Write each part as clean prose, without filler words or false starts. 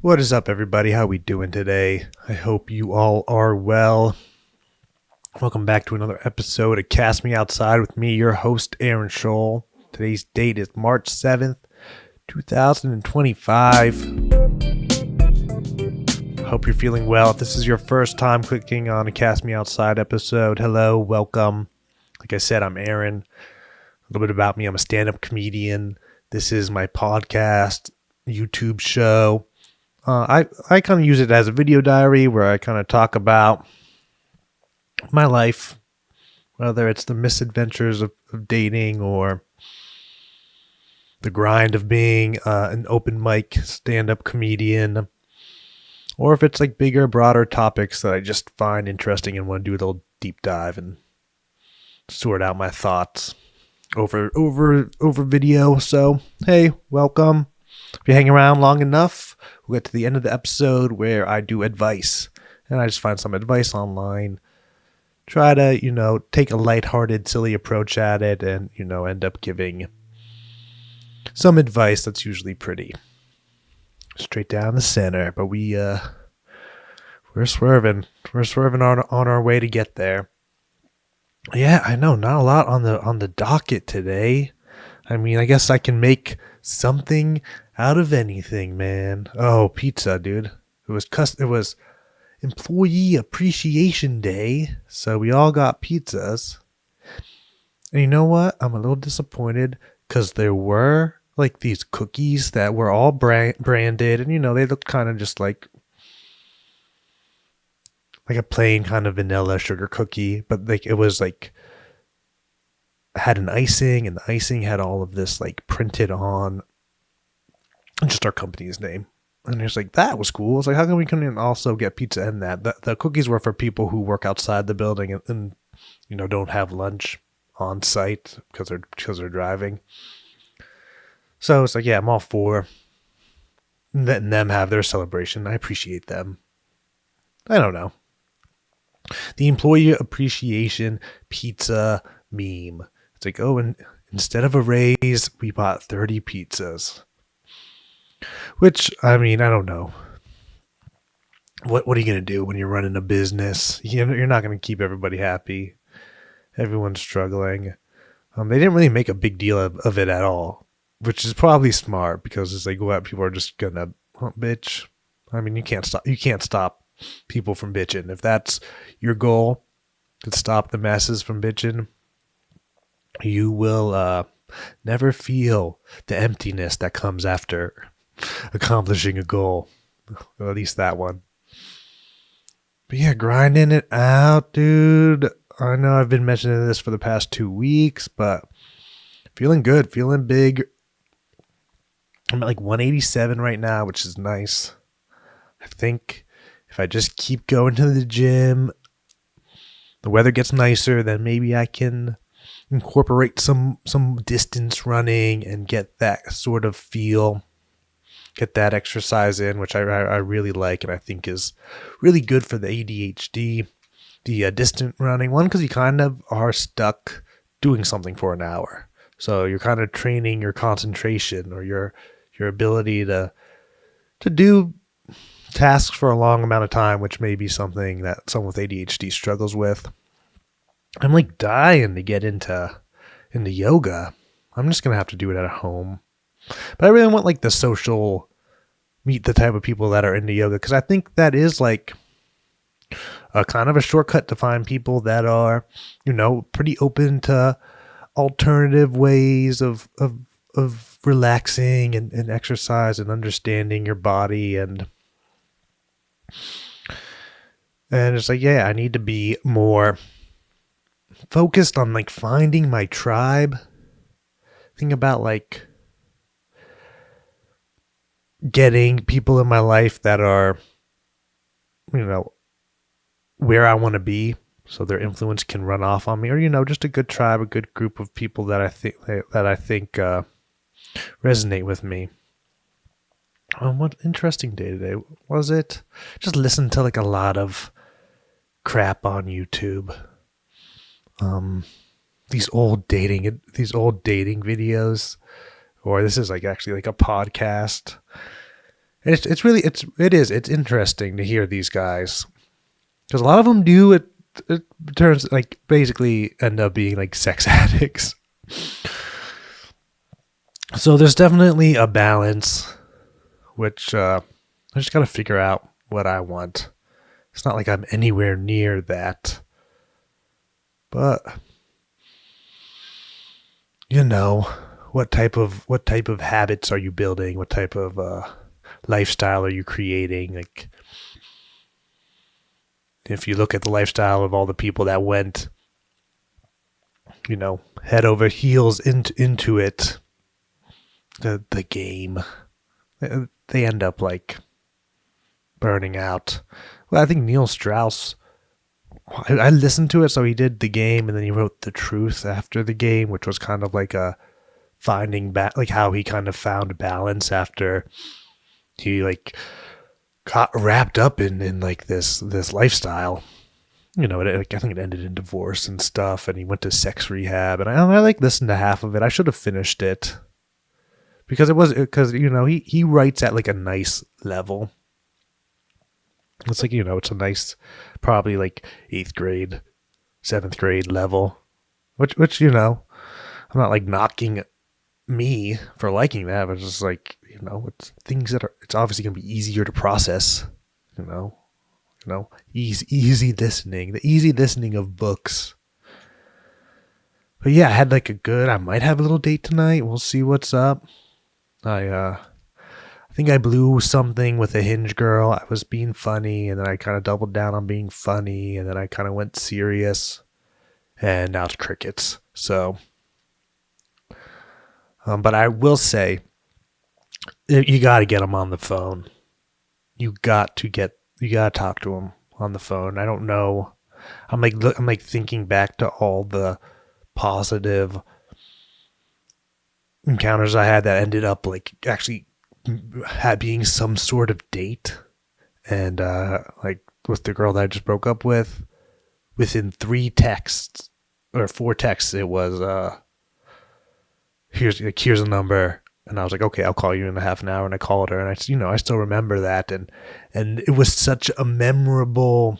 What is up, everybody? How we doing today? I hope you all are well. Welcome back to another episode of Cast Me Outside with me, your host, Aaron Scholl. Today's date is March 7th, 2025. Hope you're feeling well. If this is your first time clicking on a Cast Me Outside episode, hello, welcome. Like I said, I'm Aaron. A little bit about me. I'm a stand-up comedian. This is my podcast, YouTube show. I kind of use it as a video diary where I kind of talk about my life, whether it's the misadventures of dating or the grind of being an open mic stand-up comedian, or if it's like bigger, broader topics that I just find interesting and want to do a little deep dive and sort out my thoughts over video. So, hey, welcome. If you hang around long enough, we'll get to the end of the episode where I do advice. And I just find some advice online. Try to, take a lighthearted, silly approach at it and, end up giving some advice that's usually pretty straight down the center. But we're swerving. We're swerving on our way to get there. Yeah, I know, not a lot on the docket today. I mean, I guess I can make something out of anything, man. Oh, pizza, dude. It was Employee Appreciation Day, so we all got pizzas. And you know what? I'm a little disappointed because there were like these cookies that were all branded, and they looked kind of just like a plain kind of vanilla sugar cookie, but like it was like had an icing, and the icing had all of this like printed on just our company's name. And it's like, that was cool. It's like, how come we couldn't also get pizza in that? The cookies were for people who work outside the building and don't have lunch on site because they're driving. So it's like, yeah, I'm all for letting them have their celebration. I appreciate them. I don't know. The Employee Appreciation Pizza meme. It's like, oh, and instead of a raise, we bought 30 pizzas. Which, I mean, I don't know. What are you going to do when you're running a business? You're not going to keep everybody happy. Everyone's struggling. They didn't really make a big deal of it at all, which is probably smart because as they go out, people are just going to bitch. I mean, you can't stop people from bitching. If that's your goal, to stop the masses from bitching, you will never feel the emptiness that comes after accomplishing a goal. Or at least that one. But yeah, grinding it out, dude. I know I've been mentioning this for the past 2 weeks, but feeling good, feeling big. I'm at like 187 right now, which is nice. I think if I just keep going to the gym, the weather gets nicer, then maybe I can incorporate some distance running and get that sort of feel, get that exercise in, which I really like and I think is really good for the ADHD. The distant running one, because you kind of are stuck doing something for an hour, so you're kind of training your concentration or your ability to do tasks for a long amount of time, which may be something that someone with ADHD struggles with. I'm like dying to get into yoga. I'm just gonna have to do it at home, but I really want like the social, meet the type of people that are into yoga, because I think that is like a kind of a shortcut to find people that are pretty open to alternative ways of relaxing and exercise and understanding your body, and it's like, yeah, I need to be more focused on like finding my tribe. Think about like getting people in my life that are where I want to be, so their influence can run off on me, or just a good tribe, a good group of people that I think resonate with me. What interesting day today was it? Just listened to like a lot of crap on YouTube. These old dating videos, or this is like actually like a podcast. It's interesting to hear these guys, because a lot of them do it turns like basically end up being like sex addicts. So there's definitely a balance, which I just gotta figure out what I want. It's not like I'm anywhere near that, but you know, what type of habits are you building? What type of lifestyle are you creating? Like, if you look at the lifestyle of all the people that went, head over heels into it, the game, they end up like burning out. Well, I think Neil Strauss, I listened to it, so he did the game and then he wrote The Truth after the game, which was kind of like a finding back, like how he kind of found balance after he like got wrapped up in like this lifestyle. I think it ended in divorce and stuff, and he went to sex rehab. And I like listened to half of it. I should have finished it because he writes at like a nice level. It's like it's a nice, probably like 8th grade, 7th grade level, which I'm not like knocking me for liking that, but it's just like it's things that it's obviously gonna be easier to process. Easy listening, the easy listening of books. But yeah, I had like I might have a little date tonight. We'll see what's up. I think I blew something with a Hinge girl. I was being funny, and then I kind of doubled down on being funny, and then I kind of went serious, and now it's crickets. So, but I will say, you got to get them on the phone. You got to talk to them on the phone. I don't know. I'm like thinking back to all the positive encounters I had that ended up like actually being some sort of date. And like with the girl that I just broke up with, within 3 texts or 4 texts, it was here's a number. And I was like, okay, I'll call you in a half an hour. And I called her, and I still remember that. And it was such a memorable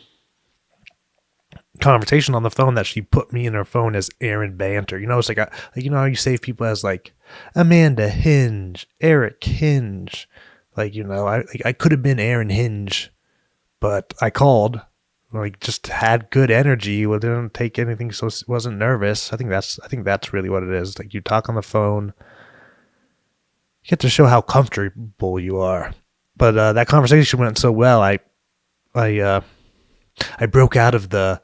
conversation on the phone that she put me in her phone as Aaron Banter. It's like, how you save people as like Amanda Hinge, Eric Hinge. I could have been Aaron Hinge, but I called, like, just had good energy. Well, didn't take anything, so wasn't nervous. I think that's really what it is. Like, you talk on the phone, you get to show how comfortable you are. But that conversation went so well. I broke out of the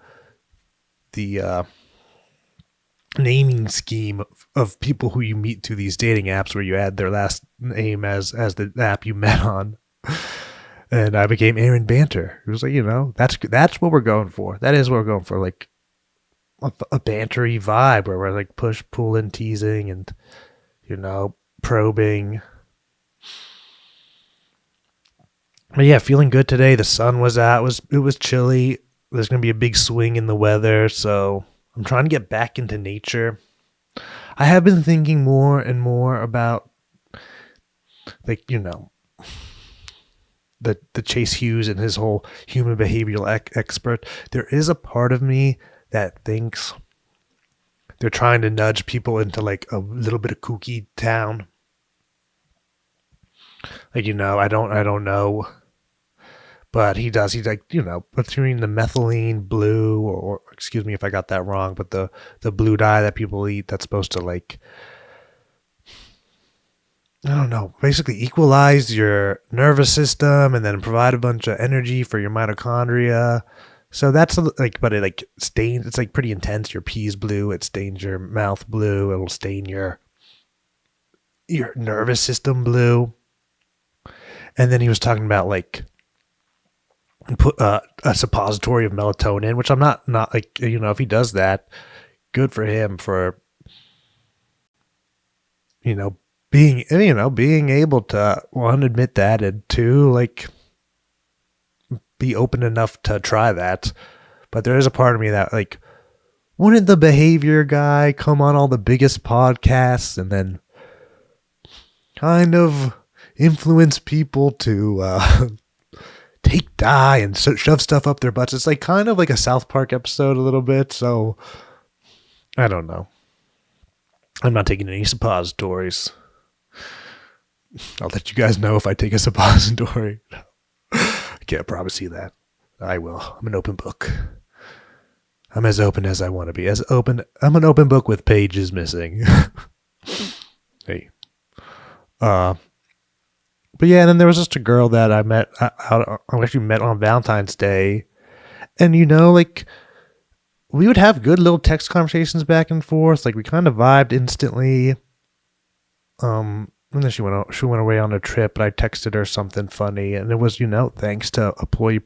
naming scheme of people who you meet through these dating apps, where you add their last name as the app you met on. And I became Aaron Banter. It was like, that's what we're going for. That is what we're going for. Like a bantery vibe where we're like push, pulling, teasing, and probing. But yeah, feeling good today. The sun was out. It was chilly. There's going to be a big swing in the weather, so I'm trying to get back into nature. I have been thinking more and more about, like, the Chase Hughes and his whole human behavioral expert. There is a part of me that thinks they're trying to nudge people into like a little bit of kooky town. Like, I don't know. But he does. He's like, between the methylene blue, or excuse me if I got that wrong, but the blue dye that people eat that's supposed to, like, I don't know, basically equalize your nervous system and then provide a bunch of energy for your mitochondria. So that's like, but it like stains. It's like pretty intense. Your pee's blue. It stains your mouth blue. It will stain your nervous system blue. And then he was talking about like put a suppository of melatonin, which I'm not like, if he does that, good for him for being able to, one, admit that, and two, like, be open enough to try that. But there is a part of me that, like, wouldn't the behavior guy come on all the biggest podcasts and then kind of influence people to take dye and shove stuff up their butts. It's like kind of like a South Park episode a little bit. So I don't know. I'm not taking any suppositories. I'll let you guys know if I take a suppository. I can't promise you that. I will. I'm an open book. I'm as open as I want to be. I'm an open book with pages missing. Hey. But yeah, and then there was just a girl that I met I actually met on Valentine's Day. And like we would have good little text conversations back and forth. Like we kind of vibed instantly. And then she went away on a trip, and I texted her something funny, and it was, thanks to Employee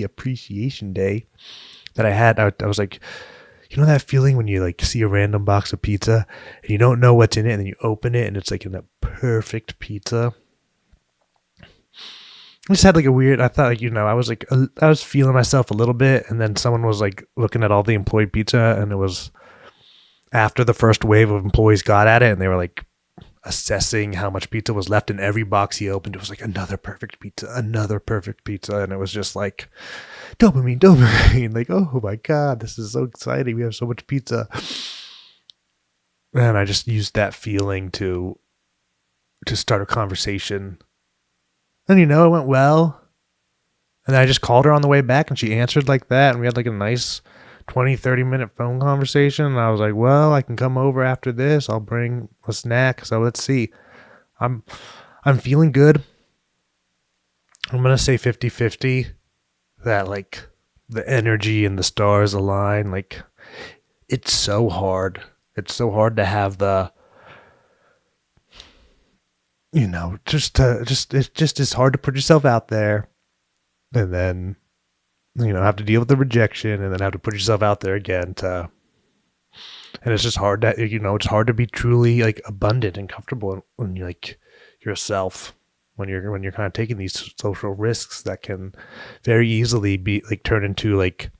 Appreciation Day that I had. I was like, that feeling when you like see a random box of pizza and you don't know what's in it, and then you open it and it's like in a perfect pizza. I just had like I thought like, I was feeling myself a little bit, and then someone was like looking at all the employee pizza, and it was after the first wave of employees got at it, and they were like assessing how much pizza was left in every box he opened. It was like another perfect pizza, and it was just like dopamine, like, oh my god, this is so exciting, we have so much pizza. And I just used that feeling to start a conversation, and it went well. And I just called her on the way back, and she answered like that, and we had like a nice 20-30 minute phone conversation. And I was like, well, I can come over after this, I'll bring a snack. So let's see. I'm feeling good. I'm gonna say 50-50 that like the energy and the stars align. Like it's so hard to have the it's just hard to put yourself out there, and then have to deal with the rejection, and then have to put yourself out there again and it's just hard that, it's hard to be truly like abundant and comfortable when you like yourself, when you're kind of taking these social risks that can very easily be like turn into like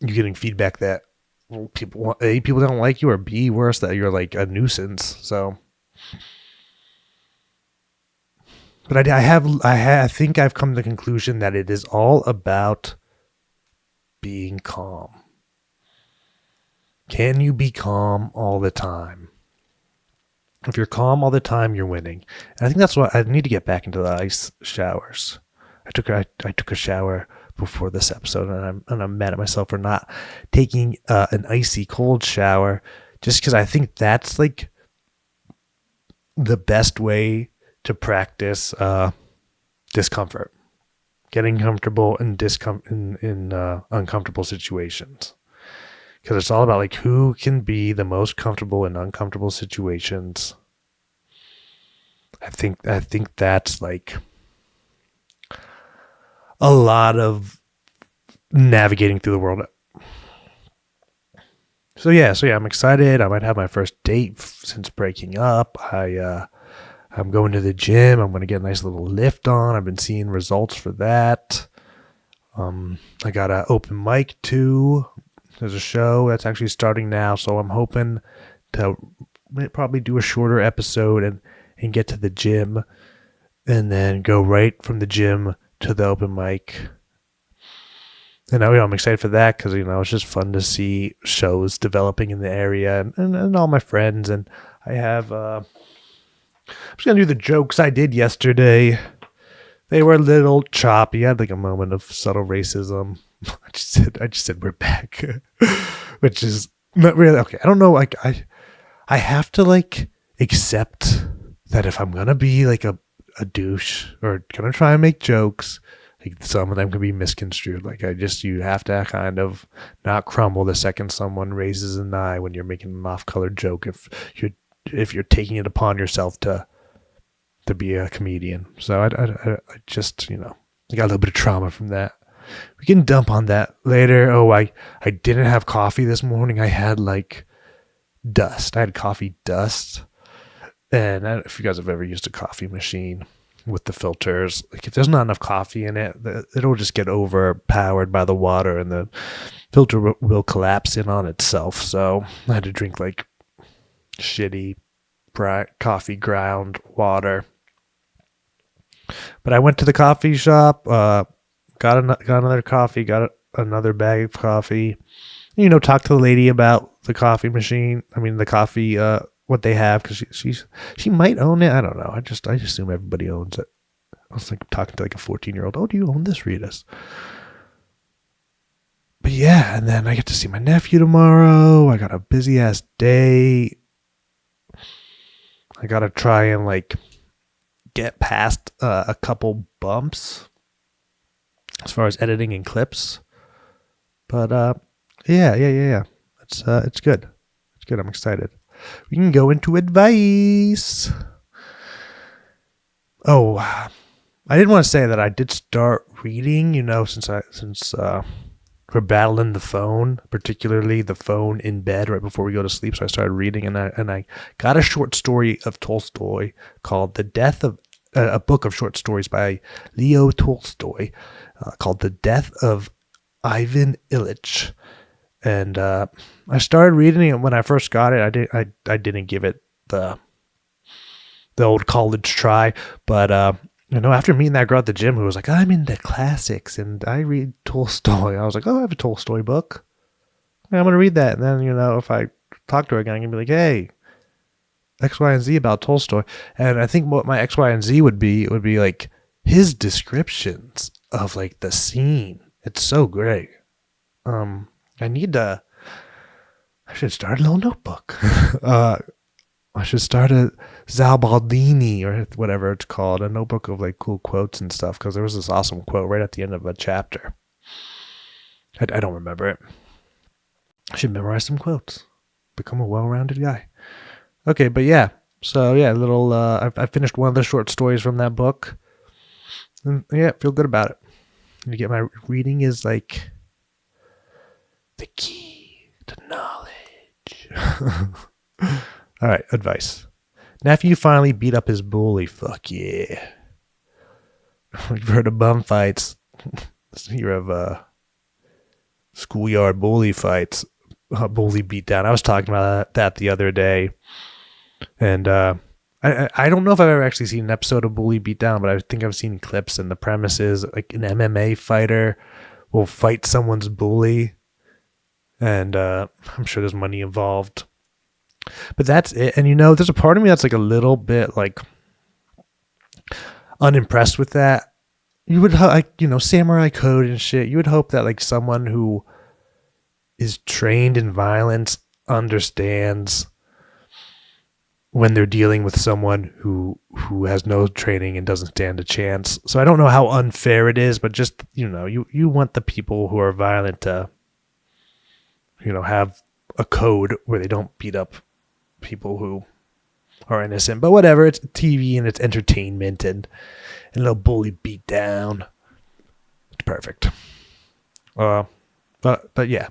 you getting feedback that people don't like you, or B, worse, that you're like a nuisance. So but I think I've come to the conclusion that it is all about being calm. Can you be calm all the time? If you're calm all the time, you're winning. And I think that's why I need to get back into the ice showers. I took a shower before this episode, and I'm mad at myself for not taking an icy cold shower, just because I think that's like the best way to practice discomfort, getting comfortable in uncomfortable situations, because it's all about like who can be the most comfortable in uncomfortable situations. I think that's like a lot of navigating through the world. So yeah, I'm excited. I might have my first date since breaking up. I'm going to the gym. I'm going to get a nice little lift on. I've been seeing results for that. I got an open mic too. There's a show that's actually starting now, so I'm hoping to probably do a shorter episode and get to the gym, and then go right from the gym to the open mic. And I'm excited for that because it's just fun to see shows developing in the area, and all my friends. And I have I'm just gonna do the jokes I did yesterday. They were a little choppy. I had like a moment of subtle racism. I just said we're back, which is not really okay. I don't know. Like I have to like accept that if I'm gonna be like a douche or gonna try and make jokes, like some of them can be misconstrued. Like you have to kind of not crumble the second someone raises an eye when you're making an off-color joke. If you're taking it upon yourself to be a comedian. So I just, I got a little bit of trauma from that. We can dump on that later. Oh, I didn't have coffee this morning. I had like dust. I had coffee dust. And I don't know if you guys have ever used a coffee machine with the filters. Like if there's not enough coffee in it, it'll just get overpowered by the water, and the filter will collapse in on itself. So I had to drink like shitty coffee ground water. But I went to the coffee shop, got another coffee, got another bag of coffee. Talk to the lady about the coffee machine. I mean, the coffee, what they have, because she might own it. I don't know. I just assume everybody owns it. I was like talking to like a 14-year-old. Oh, do you own this, Ritas? But yeah, and then I get to see my nephew tomorrow. I got a busy ass day. I gotta try and like get past a couple bumps as far as editing and clips. But yeah. It's good. It's good. I'm excited. We can go into advice. Oh, I did want to say that I did start reading, since we're battling the phone, particularly the phone in bed right before we go to sleep. So I started reading, and I got a short story of Tolstoy called "The Death of," a book of short stories by Leo Tolstoy, called "The Death of Ivan Ilyich." And I started reading it when I first got it. I didn't give it the old college try, but after meeting that girl at the gym who was like, I'm into classics and I read Tolstoy, I was like, oh, I have a Tolstoy book. I'm going to read that. And then, if I talk to her again, I'm going to be like, hey, X, Y, and Z about Tolstoy. And I think what my X, Y, and Z would be like his descriptions of like the scene. It's so great. I should start a little notebook. I should start a Zalbaldini or whatever it's called, a notebook of like cool quotes and stuff, because there was this awesome quote right at the end of a chapter. I don't remember it. I should memorize some quotes. Become a well-rounded guy. Okay, but yeah. So yeah, I finished one of the short stories from that book. And yeah, feel good about it. My reading is like the key to knowledge. All right, advice. Nephew finally beat up his bully. Fuck yeah. We've heard of bum fights. Hear of schoolyard bully fights. Bully beatdown. I was talking about that the other day. And I don't know if I've ever actually seen an episode of Bully Beatdown, but I think I've seen clips, and the premise is like an MMA fighter will fight someone's bully. And I'm sure there's money involved. But that's it. And there's a part of me that's like a little bit like unimpressed with that. You would samurai code and shit. You would hope that like someone who is trained in violence understands when they're dealing with someone who has no training and doesn't stand a chance. So I don't know how unfair it is, but just, you want the people who are violent to, have a code where they don't beat up people who are innocent. But whatever, it's TV and it's entertainment, and a little bully beat down. It's perfect. But yeah.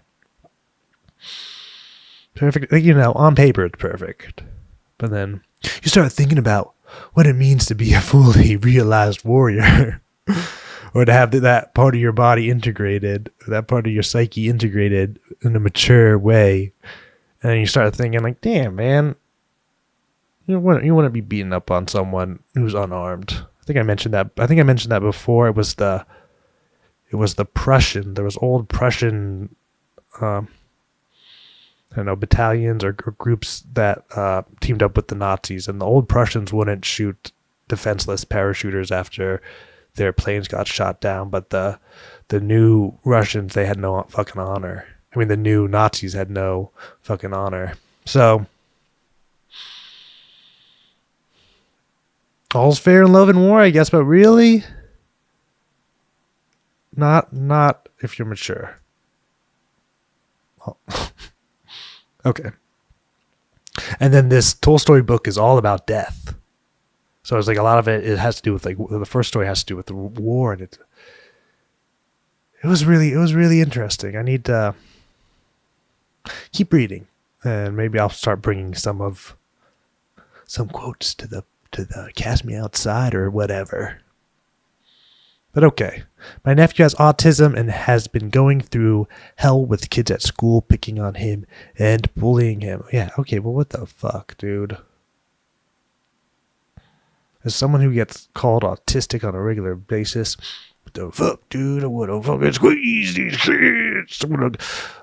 Perfect. Like, on paper it's perfect. But then you start thinking about what it means to be a fully realized warrior. Or to have that part of your body integrated, that part of your psyche integrated in a mature way. And then you start thinking like, damn, man, you want to be beating up on someone who's unarmed. I think I mentioned that before. It was the Prussian. There was old Prussian, battalions or groups that teamed up with the Nazis, and the old Prussians wouldn't shoot defenseless parachuters after their planes got shot down, but the new Russians, they had no fucking honor. I mean, the new Nazis had no fucking honor. So all's fair in love and war, I guess, but really not if you're mature. Oh. Okay. And then this Tolstoy book is all about death. So it's like a lot of it has to do with like the first story has to do with the war, and it was really interesting. I need to keep reading, and maybe I'll start bringing some quotes to the Cast Me Outside or whatever. But okay, my nephew has autism and has been going through hell with kids at school picking on him and bullying him. Yeah, okay, well, what the fuck, dude? as someone who gets called autistic on a regular basis, what the fuck, dude? I want to fucking squeeze these kids. I'm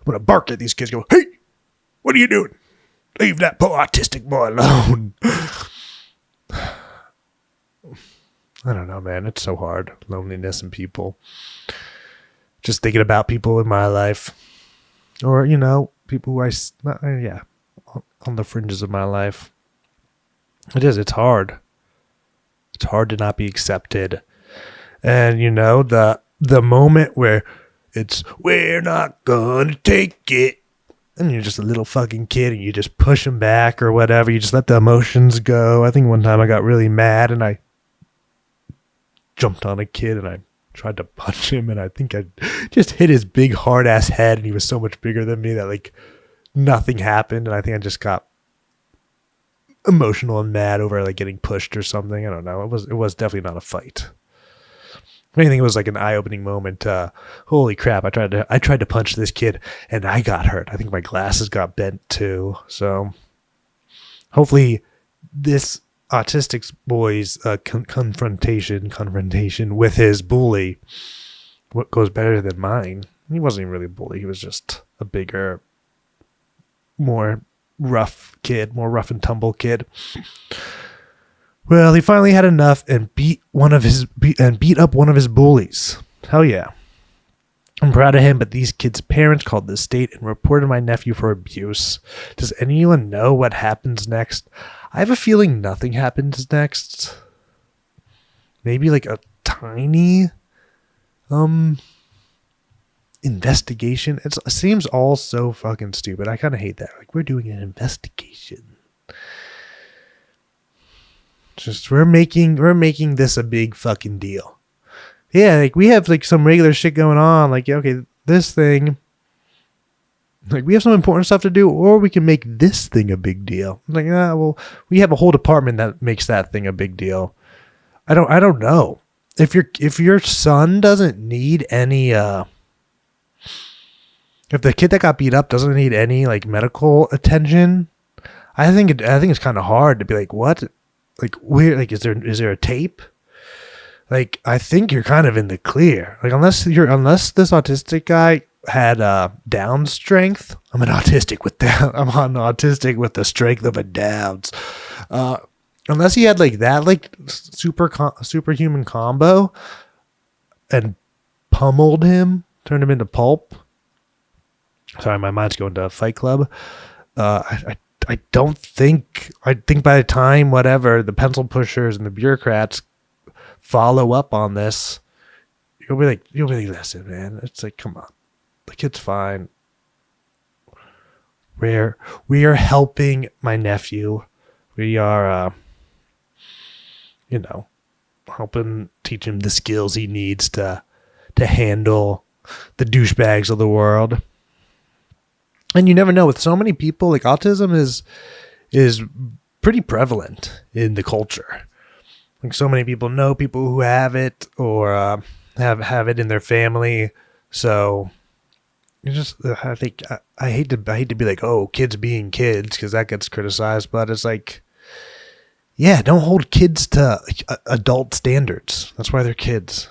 gonna bark at these kids. Go, hey, what are you doing? Leave that poor autistic boy alone. I don't know, man. It's so hard. Loneliness and people. Just thinking about people in my life. Or, people who on the fringes of my life. It's hard. It's hard to not be accepted. And, the moment where it's, we're not gonna take it. And you're just a little fucking kid and you just push them back or whatever. You just let the emotions go. I think one time I got really mad and I jumped on a kid and I tried to punch him, and I think I just hit his big hard ass head, and he was so much bigger than me that like nothing happened. And I think I just got emotional and mad over like getting pushed or something. I don't know. It was definitely not a fight. I think it was like an eye-opening moment. Holy crap! I tried to punch this kid and I got hurt. I think my glasses got bent too. So hopefully this autistic boy's confrontation with his bully what goes better than mine. He wasn't even really a bully. He was just a bigger, more rough and tumble kid. Well, he finally had enough and beat up one of his bullies. Hell yeah. I'm proud of him, but these kids' parents called the state and reported my nephew for abuse. Does anyone know what happens next? I have a feeling nothing happens next. Maybe like a tiny investigation. It seems all so fucking stupid. I kind of hate that. Like, we're doing an investigation. Just we're making this a big fucking deal. Yeah, like we have like some regular shit going on. Like, okay, this thing, like we have some important stuff to do, or we can make this thing a big deal. I'm like, well, we have a whole department that makes that thing a big deal. I don't know. If your son doesn't need any if the kid that got beat up doesn't need any like medical attention, I think it's kind of hard to be like, what? Like, where, like, is there a tape? Like, I think you're kind of in the clear. Like, unless this autistic guy had Down strength. I'm on autistic with the strength of a Downs. Unless he had like that, like superhuman combo, and pummeled him, turned him into pulp. Sorry, my mind's going to Fight Club. I think by the time the pencil pushers and the bureaucrats follow up on this, you'll be like, listen, man, it's like, come on, the kid's fine. We are helping my nephew. We are, helping teach him the skills he needs to handle the douchebags of the world. And you never know, with so many people, like autism is pretty prevalent in the culture. Like so many people know people who have it or have it in their family. So I think I hate to be like, oh, kids being kids, because that gets criticized. But it's like, yeah, don't hold kids to adult standards. That's why they're kids.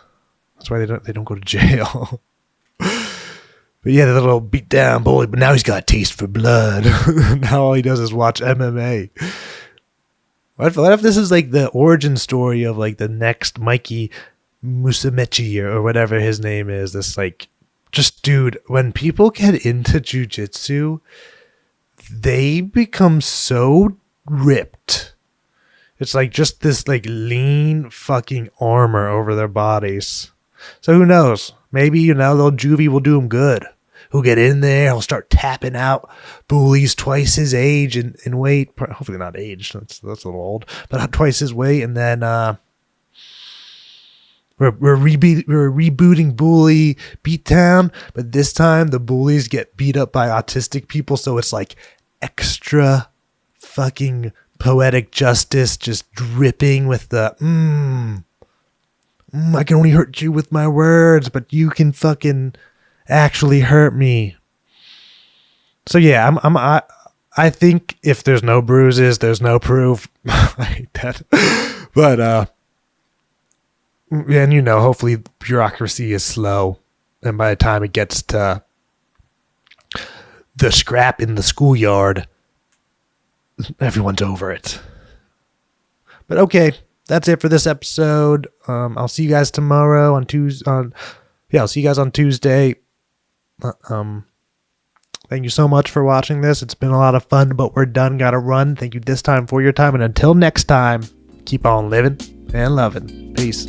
That's why they don't go to jail. But yeah, the little beat down bully, but now he's got a taste for blood. Now all he does is watch MMA. What if this is like the origin story of like the next Mikey Musumeci or whatever his name is? This like, just dude, when people get into jujitsu, they become so ripped. It's like just this like lean fucking armor over their bodies. So who knows? Maybe, little juvie will do him good. He'll get in there. He'll start tapping out bullies twice his age in weight. Hopefully not age. That's a little old. But twice his weight. And then we're rebooting Bully Beatdown. But this time the bullies get beat up by autistic people. So it's like extra fucking poetic justice, just dripping with the I can only hurt you with my words, but you can fucking actually hurt me. So yeah, I think if there's no bruises, there's no proof. I hate that. But and you know, hopefully bureaucracy is slow, and by the time it gets to the scrap in the schoolyard, everyone's over it. But okay, that's it for this episode. I'll see you guys tomorrow on Tuesday. I'll see you guys on Tuesday. Thank you so much for watching this. It's been a lot of fun, but we're done. Gotta run. Thank you this time for your time, and until next time, keep on living and loving. Peace.